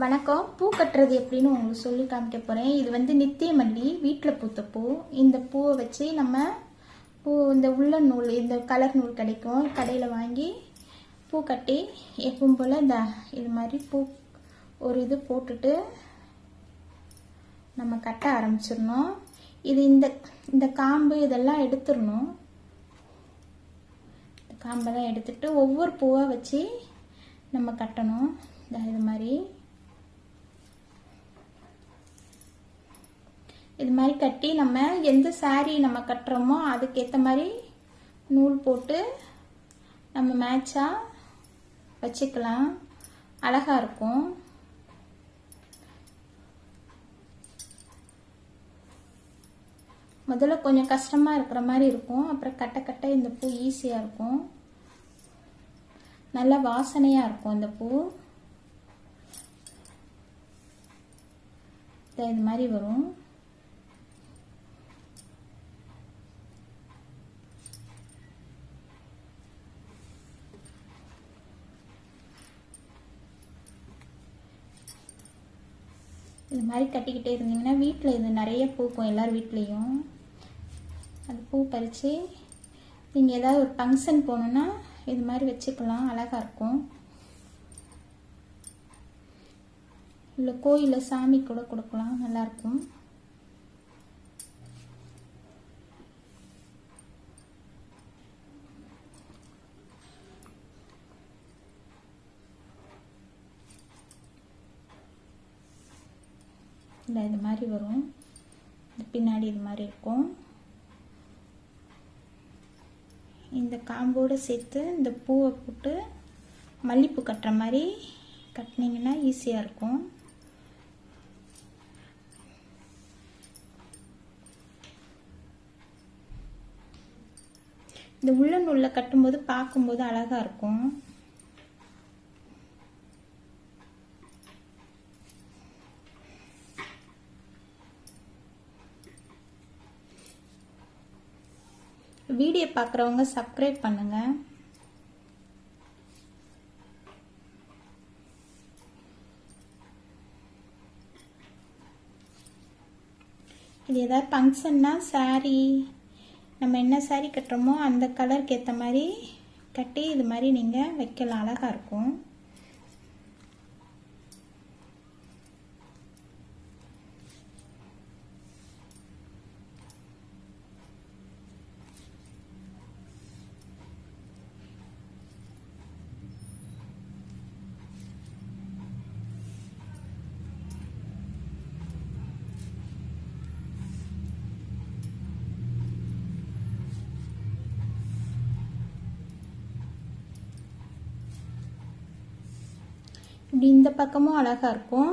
வணக்கம். பூ கட்டுறது எப்படின்னு உங்களுக்கு சொல்லி காமிக்க போகிறேன். இது வந்து நித்திய மல்லி, வீட்டில் பூத்த பூ. இந்த பூவை வச்சு நம்ம இந்த உள்ள நூல், இந்த கலர் நூல் கிடைக்கும், கடையில் வாங்கி பூ கட்டி எப்பவும் போல் இது மாதிரி பூ ஒரு இது போட்டுட்டு நம்ம கட்ட ஆரம்பிச்சிடணும். இது இந்த காம்பு இதெல்லாம் எடுத்துடணும். இந்த காம்பெல்லாம் எடுத்துட்டு ஒவ்வொரு பூவாக வச்சு நம்ம கட்டணும். இது மாதிரி இது மாதிரி கட்டி நம்ம எந்த சாரீ நம்ம கட்டுறோமோ அதுக்கேற்ற மாதிரி நூல் போட்டு நம்ம மேட்சாக வச்சுக்கலாம். அழகாக இருக்கும். முதல்ல கொஞ்சம் கஷ்டமாக இருக்கிற மாதிரி இருக்கும். அப்புறம் கட்ட கட்ட இந்த பூ ஈஸியாக இருக்கும். நல்ல வாசனையாக இருக்கும் இந்த பூ. இது மாதிரி வரும். இது மாதிரி கட்டிக்கிட்டே இருந்தீங்கன்னா வீட்டில் இது நிறைய பூக்கும். எல்லார் வீட்லேயும் அது பூ பறித்து நீங்கள் ஏதாவது ஒரு ஃபங்க்ஷன் போகணுன்னா இது மாதிரி வச்சுக்கலாம். அழகாக இருக்கும். இல்லை கோயிலில் சாமி கூட கொடுக்கலாம், நல்லாயிருக்கும். இல்லை இது மாதிரி வரும். பின்னாடி இது மாதிரி இருக்கும். இந்த காம்போடு சேர்த்து இந்த பூவை போட்டு மல்லிப்பூ கட்டுற மாதிரி கட்டினீங்கன்னா ஈஸியாக இருக்கும். இந்த உள்ள நூலில் கட்டும்போது பார்க்கும்போது அழகாக இருக்கும். வீடியோ பார்க்குறவங்க சப்ஸ்கிரைப் பண்ணுங்க. இது ஏதாவது ஃபங்க்ஷன்னா சாரீ, நம்ம என்ன சாரீ கட்டுறோமோ அந்த கலருக்கு ஏற்ற மாதிரி கட்டி இது மாதிரி நீங்கள் வைக்கலாம். அழகாக இருக்கும். இப்படி இந்த பக்கமும் அழகாக இருக்கும்.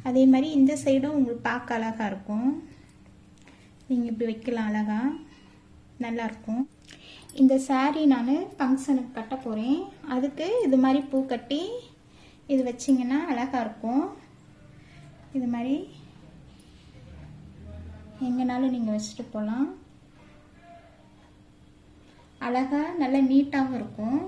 அதே மாதிரி இந்த சைடும் உங்களுக்கு பார்க்க அழகாக இருக்கும். நீங்கள் இப்படி வைக்கலாம், அழகாக நல்லாயிருக்கும். இந்த சாரீ நான் ஃபங்க்ஷனுக்கு கட்ட போகிறேன். அதுக்கு இது மாதிரி பூ கட்டி இது வச்சிங்கன்னா அழகாக இருக்கும். இது மாதிரி எங்கேனாலும் நீங்கள் வச்சுட்டு போகலாம். அழகாக நல்லா நீட்டாகவும் இருக்கும்.